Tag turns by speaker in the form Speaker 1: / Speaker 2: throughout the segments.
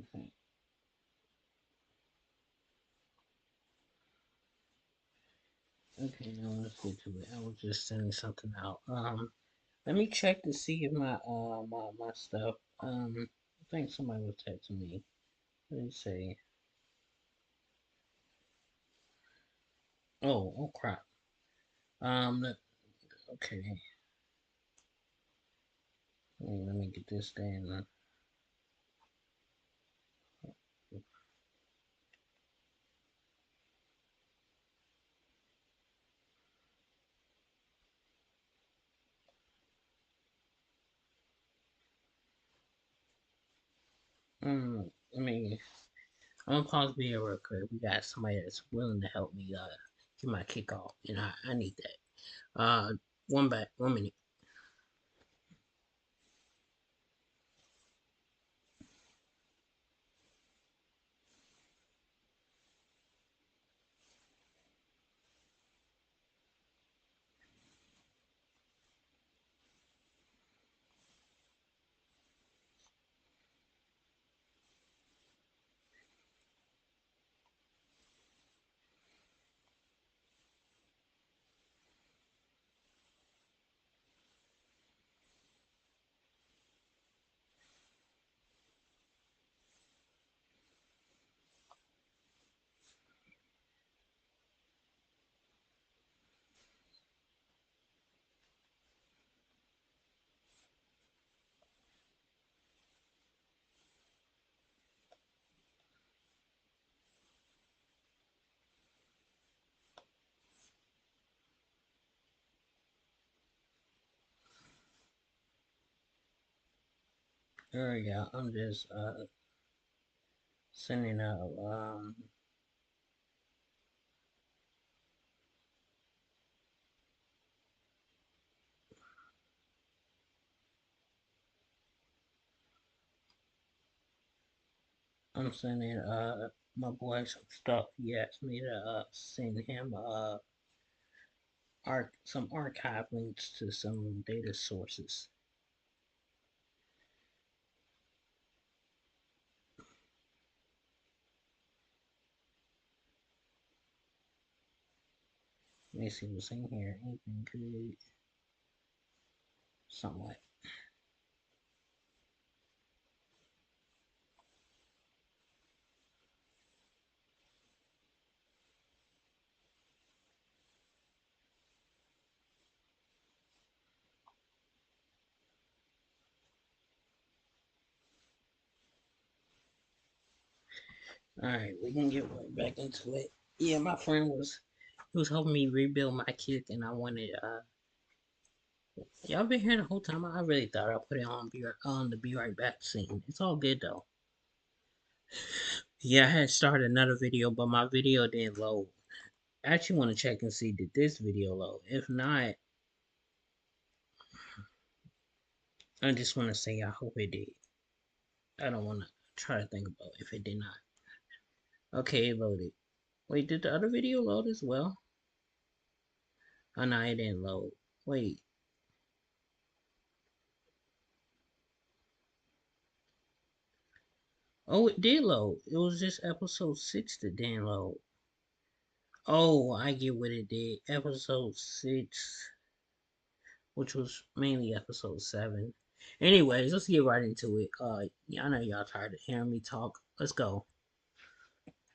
Speaker 1: Okay. Okay, now let's get to it. I was just sending something out. Let me check to see if my stuff. I think somebody was texting me. Let me see. Oh crap. Okay. Let me get this down. Let me. I'm gonna pause the video real quick. We got somebody that's willing to help me get my kickoff, and I need that. One minute. There we go. I'm just sending out I'm sending my boy some stuff. He asked me to send him some archive links to some data sources. Let me see what's in here. Anything good? Somewhat. Alright, we can get right back into it. Yeah, my friend was helping me rebuild my kick, and I wanted y'all been here the whole time. I really thought I put it on the be right back scene. It's all good though. Yeah, I had started another video, but my video didn't load. I actually want to check and see did this video load. If not, I just want to say I hope it did. I don't want to try to think about if it did not. Okay, it loaded. Wait, did the other video load as well? Oh no, it didn't load. Wait. Oh, it did load. It was just episode 6 that didn't load. Oh, I get what it did. Episode 6, which was mainly episode 7. Anyways, let's get right into it. Yeah, I know y'all tired of hearing me talk. Let's go.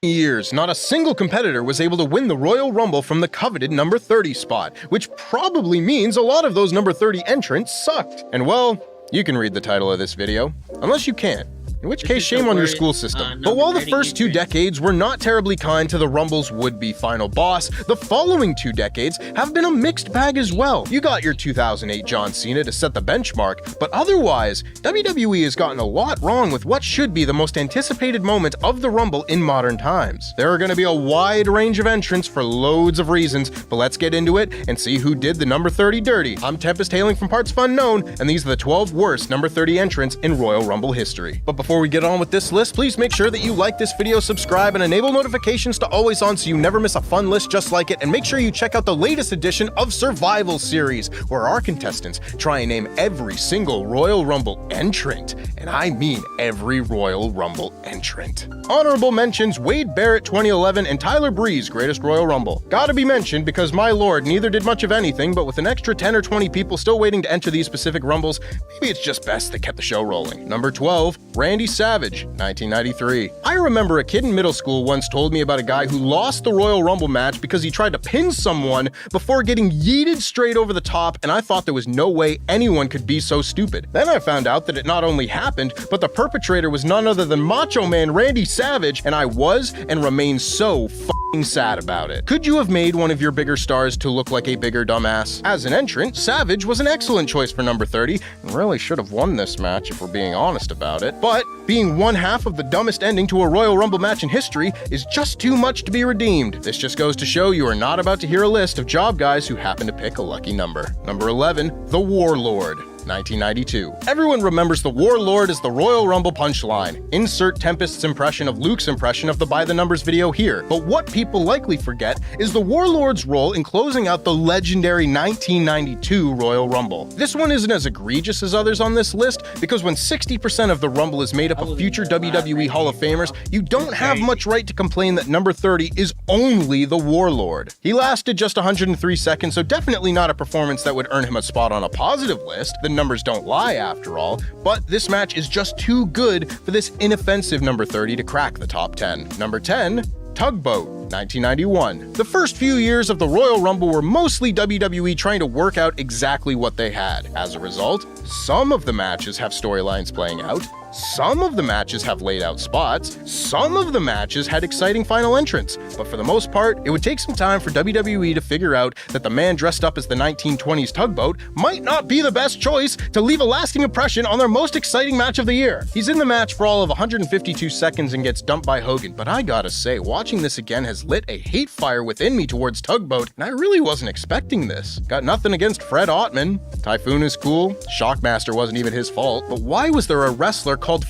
Speaker 2: Years, not a single competitor was able to win the Royal Rumble from the coveted number 30 spot, which probably means a lot of those number 30 entrants sucked. And well, you can read the title of this video, unless you can't. In which case, shame on your school system. But while the first 2 decades were not terribly kind to the Rumble's would-be final boss, the following 2 decades have been a mixed bag as well. You got your 2008 John Cena to set the benchmark, but otherwise, WWE has gotten a lot wrong with what should be the most anticipated moment of the Rumble in modern times. There are going to be a wide range of entrants for loads of reasons, but let's get into it and see who did the number 30 dirty. I'm Tempest hailing from Parts Unknown, and these are the 12 worst number 30 entrants in Royal Rumble history. But Before we get on with this list, please make sure that you like this video, subscribe, and enable notifications to always on so you never miss a fun list just like it, and make sure you check out the latest edition of Survival Series, where our contestants try and name every single Royal Rumble entrant, and I mean every Royal Rumble entrant. Honorable mentions Wade Barrett 2011 and Tyler Breeze Greatest Royal Rumble. Gotta be mentioned because my lord, neither did much of anything, but with an extra 10 or 20 people still waiting to enter these specific rumbles, maybe it's just best they kept the show rolling. Number 12, Randy Savage, 1993. I remember a kid in middle school once told me about a guy who lost the Royal Rumble match because he tried to pin someone before getting yeeted straight over the top, and I thought there was no way anyone could be so stupid. Then I found out that it not only happened, but the perpetrator was none other than Macho Man Randy Savage, and I was and remain so f***ing sad about it. Could you have made one of your bigger stars to look like a bigger dumbass? As an entrant, Savage was an excellent choice for number 30, and really should have won this match if we're being honest about it. But being one half of the dumbest ending to a Royal Rumble match in history is just too much to be redeemed. This just goes to show you are not about to hear a list of job guys who happen to pick a lucky number. Number 11, The Warlord, 1992. Everyone remembers the Warlord as the Royal Rumble punchline. Insert Tempest's impression of Luke's impression of the By the Numbers video here. But what people likely forget is the Warlord's role in closing out the legendary 1992 Royal Rumble. This one isn't as egregious as others on this list because when 60% of the Rumble is made up of future WWE Hall of Famers, you don't have much right to complain that number 30 is only the Warlord. He lasted just 103 seconds, so definitely not a performance that would earn him a spot on a positive list. The numbers don't lie after all, but this match is just too good for this inoffensive number 30 to crack the top 10. Number 10, Tugboat, 1991. The first few years of the Royal Rumble were mostly WWE trying to work out exactly what they had. As a result, some of the matches have storylines playing out, some of the matches have laid out spots, some of the matches had exciting final entrants, but for the most part, it would take some time for WWE to figure out that the man dressed up as the 1920s Tugboat might not be the best choice to leave a lasting impression on their most exciting match of the year. He's in the match for all of 152 seconds and gets dumped by Hogan, but I gotta say, watching this again has lit a hate fire within me towards Tugboat, and I really wasn't expecting this. Got nothing against Fred Ottman. Typhoon is cool, Shockmaster wasn't even his fault, but why was there a wrestler called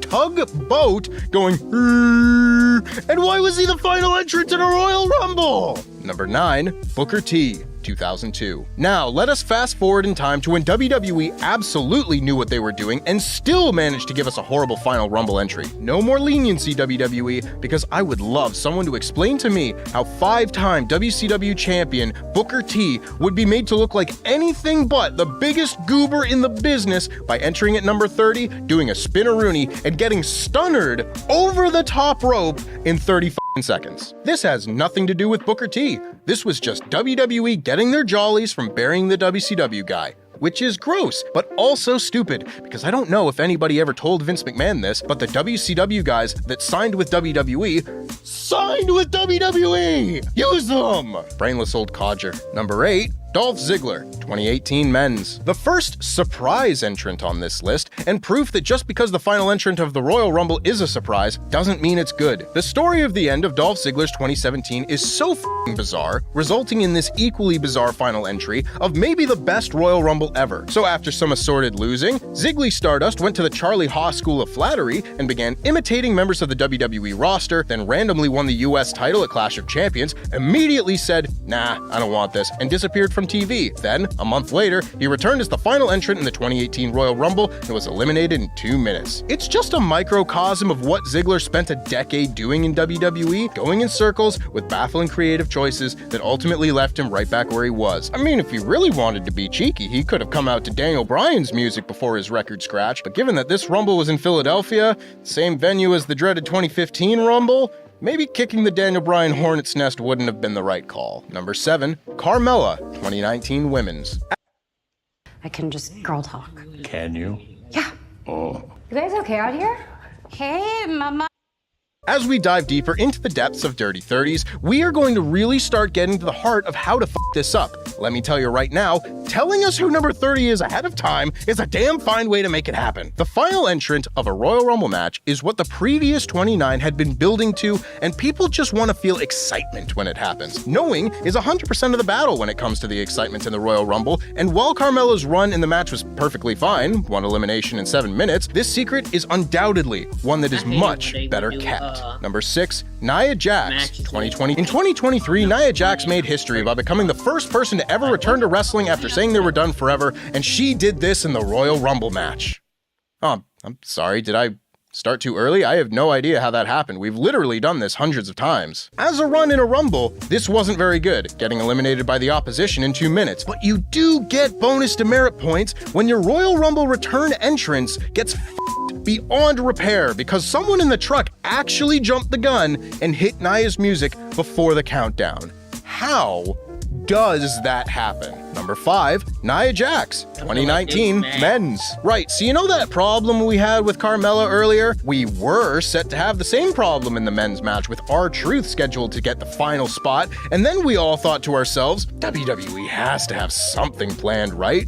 Speaker 2: Tugboat going and why was he the final entrant in a Royal Rumble? Number 9, Booker T, 2002. Now, let us fast forward in time to when WWE absolutely knew what they were doing and still managed to give us a horrible final Rumble entry. No more leniency, WWE, because I would love someone to explain to me how 5-time WCW champion Booker T would be made to look like anything but the biggest goober in the business by entering at number 30, doing a spin-a-rooney, and getting stunnered over the top rope in 30 seconds. This has nothing to do with Booker T. This was just WWE getting their jollies from burying the WCW guy. Which is gross, but also stupid, because I don't know if anybody ever told Vince McMahon this, but the WCW guys that signed with WWE, signed with WWE! Use them! Brainless old codger. Number 8, Dolph Ziggler, 2018 Men's. The first surprise entrant on this list, and proof that just because the final entrant of the Royal Rumble is a surprise, doesn't mean it's good. The story of the end of Dolph Ziggler's 2017 is so f***ing bizarre, resulting in this equally bizarre final entry of maybe the best Royal Rumble ever. So after some assorted losing, Ziggly Stardust went to the Charlie Haas School of Flattery and began imitating members of the WWE roster, then randomly won the US title at Clash of Champions, immediately said, "Nah, I don't want this," and disappeared from TV. Then, a month later, he returned as the final entrant in the 2018 Royal Rumble and was eliminated in 2 minutes. It's just a microcosm of what Ziggler spent a decade doing in WWE, going in circles with baffling creative choices that ultimately left him right back where he was. I mean, if he really wanted to be cheeky, he could have come out to Daniel Bryan's music before his record scratch, but given that this Rumble was in Philadelphia, same venue as the dreaded 2015 Rumble, maybe kicking the Daniel Bryan Hornet's nest wouldn't have been the right call. Number 7, Carmella, 2019 Women's.
Speaker 3: I can just girl talk.
Speaker 4: Can you?
Speaker 3: Yeah.
Speaker 4: Oh.
Speaker 3: You guys okay out here? Hey, mama.
Speaker 2: As we dive deeper into the depths of Dirty 30s, we are going to really start getting to the heart of how to f this up. Let me tell you right now, telling us who number 30 is ahead of time is a damn fine way to make it happen. The final entrant of a Royal Rumble match is what the previous 29 had been building to, and people just want to feel excitement when it happens. Knowing is 100% of the battle when it comes to the excitement in the Royal Rumble, and while Carmella's run in the match was perfectly fine, one elimination in 7 minutes, this secret is undoubtedly one that is much better kept. Number 6, Nia Jax, 2020. In 2023, Nia Jax made history by becoming the first person to ever return to wrestling after saying they were done forever, and she did this in the Royal Rumble match. Oh, I'm sorry, did I start too early? I have no idea how that happened. We've literally done this hundreds of times. As a run in a Rumble, this wasn't very good, getting eliminated by the opposition in 2 minutes, but you do get bonus demerit points when your Royal Rumble return entrance gets beyond repair because someone in the truck actually jumped the gun and hit Nia's music before the countdown. How does that happen? Number 5, Nia Jax, 2019 men's. Right, so you know that problem we had with Carmella earlier? We were set to have the same problem in the men's match with R-Truth scheduled to get the final spot, and then we all thought to ourselves, WWE has to have something planned, right?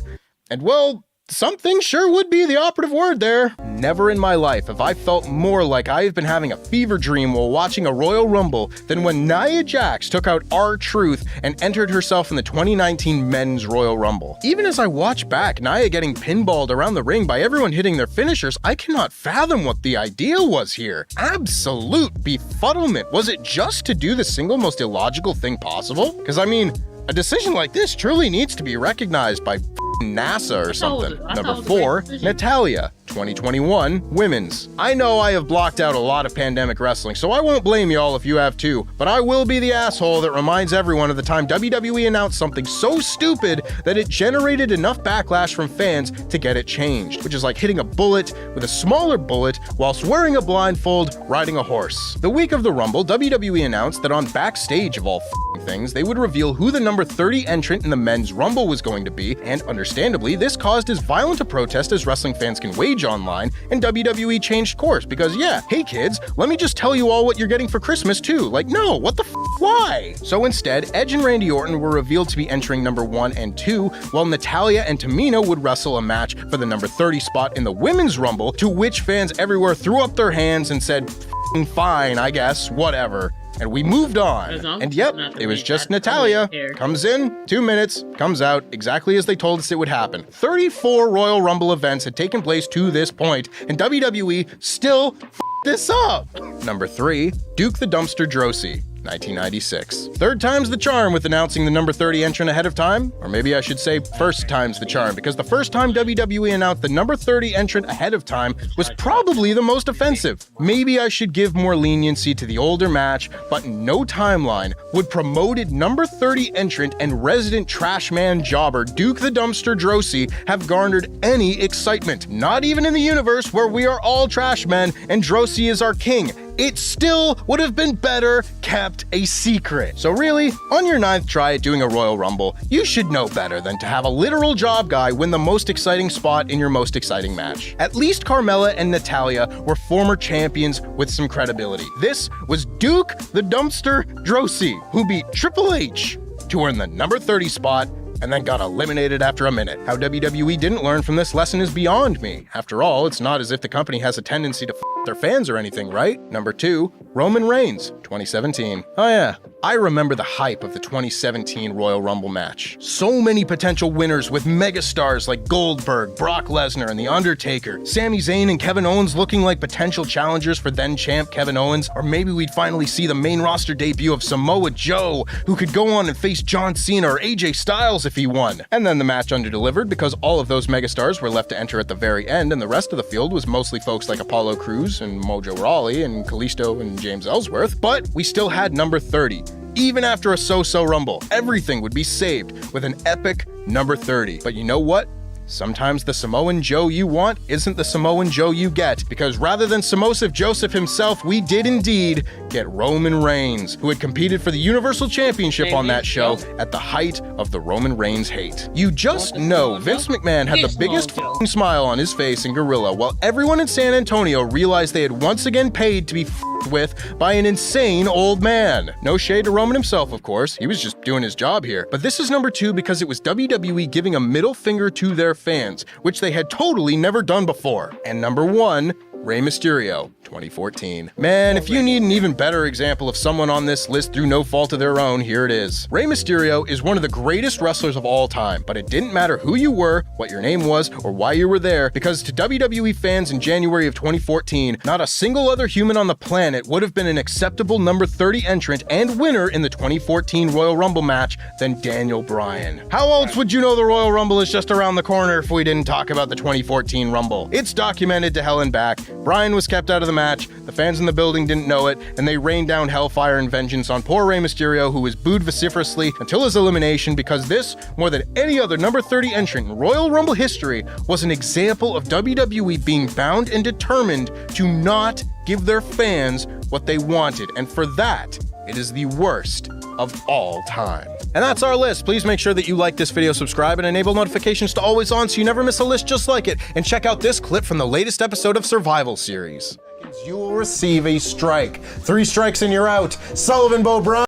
Speaker 2: And well, something sure would be the operative word there. Never in my life have I felt more like I've been having a fever dream while watching a Royal Rumble than when Nia Jax took out R-Truth and entered herself in the 2019 Men's Royal Rumble. Even as I watch back Nia getting pinballed around the ring by everyone hitting their finishers, I cannot fathom what the idea was here. Absolute befuddlement. Was it just to do the single most illogical thing possible? Because I mean, a decision like this truly needs to be recognized by NASA or something. Number 4, Natalya, 2021 women's. I know I have blocked out a lot of pandemic wrestling, so I won't blame y'all if you have too, but I will be the asshole that reminds everyone of the time WWE announced something so stupid that it generated enough backlash from fans to get it changed, which is like hitting a bullet with a smaller bullet whilst wearing a blindfold riding a horse. The week of the Rumble, WWE announced that on Backstage of all things, they would reveal who the number 30 entrant in the men's Rumble was going to be, and understandably, this caused as violent a protest as wrestling fans can wage online, and WWE changed course because yeah, hey kids, let me just tell you all what you're getting for Christmas too. Like, no, what the why? So instead, Edge and Randy Orton were revealed to be entering number 1 and 2, while Natalya and Tamina would wrestle a match for the number 30 spot in the women's Rumble, to which fans everywhere threw up their hands and said, fine, I guess, whatever. And we moved on. And yep, it was just Natalya. Comes in, 2 minutes, comes out, exactly as they told us it would happen. 34 Royal Rumble events had taken place to this point, and WWE still this up. Number 3, Duke the Dumpster Droese, 1996. Third time's the charm with announcing the number 30 entrant ahead of time, or maybe I should say first time's the charm, because the first time WWE announced the number 30 entrant ahead of time was probably the most offensive. Maybe I should give more leniency to the older match, but in no timeline would promoted number 30 entrant and resident trash man jobber Duke the Dumpster Droese have garnered any excitement. Not even in the universe where we are all trash men and Droese is our king. It still would have been better kept a secret. So really, on your 9th try at doing a Royal Rumble, you should know better than to have a literal job guy win the most exciting spot in your most exciting match. At least Carmella and Natalya were former champions with some credibility. This was Duke the Dumpster Droese, who beat Triple H to earn the number 30 spot and then got eliminated after a minute. How WWE didn't learn from this lesson is beyond me. After all, it's not as if the company has a tendency to their fans or anything, right? Number 2, Roman Reigns, 2017. Oh yeah, I remember the hype of the 2017 Royal Rumble match. So many potential winners with megastars like Goldberg, Brock Lesnar, and The Undertaker, Sami Zayn and Kevin Owens looking like potential challengers for then-champ Kevin Owens, or maybe we'd finally see the main roster debut of Samoa Joe, who could go on and face John Cena or AJ Styles if he won. And then the match underdelivered because all of those megastars were left to enter at the very end, and the rest of the field was mostly folks like Apollo Crews and Mojo Rawley and Kalisto and James Ellsworth, but we still had number 30. Even after a so-so Rumble, everything would be saved with an epic number 30. But you know what? sometimes the Samoan Joe you want isn't the Samoan Joe you get, because rather than Samosif Joseph himself, we did indeed get Roman Reigns, who had competed for the Universal Championship on that show at the height of the Roman Reigns hate. You just know Vince McMahon had the biggest f***ing smile on his face in Gorilla, while everyone in San Antonio realized they had once again paid to be f***ed with by an insane old man. No shade to Roman himself, of course. He was just doing his job here. But this is number 2 because it was WWE giving a middle finger to their fans, which they had totally never done before. And number 1, Rey Mysterio, 2014. Man, if you need an even better example of someone on this list through no fault of their own, here it is. Rey Mysterio is one of the greatest wrestlers of all time, but it didn't matter who you were, what your name was, or why you were there, because to WWE fans in January of 2014, not a single other human on the planet would have been an acceptable number 30 entrant and winner in the 2014 Royal Rumble match than Daniel Bryan. How else would you know the Royal Rumble is just around the corner if we didn't talk about the 2014 Rumble? It's documented to hell and back. Bryan was kept out of the match, the fans in the building didn't know it, and they rained down hellfire and vengeance on poor Rey Mysterio, who was booed vociferously until his elimination, because this, more than any other number 30 entrant in Royal Rumble history, was an example of WWE being bound and determined to not give their fans what they wanted, and for that, it is the worst of all time. And that's our list. Please make sure that you like this video, subscribe, and enable notifications to always on so you never miss a list just like it. And check out this clip from the latest episode of Survival Series. You will receive a strike. 3 strikes and you're out. Sullivan Bo Bryan.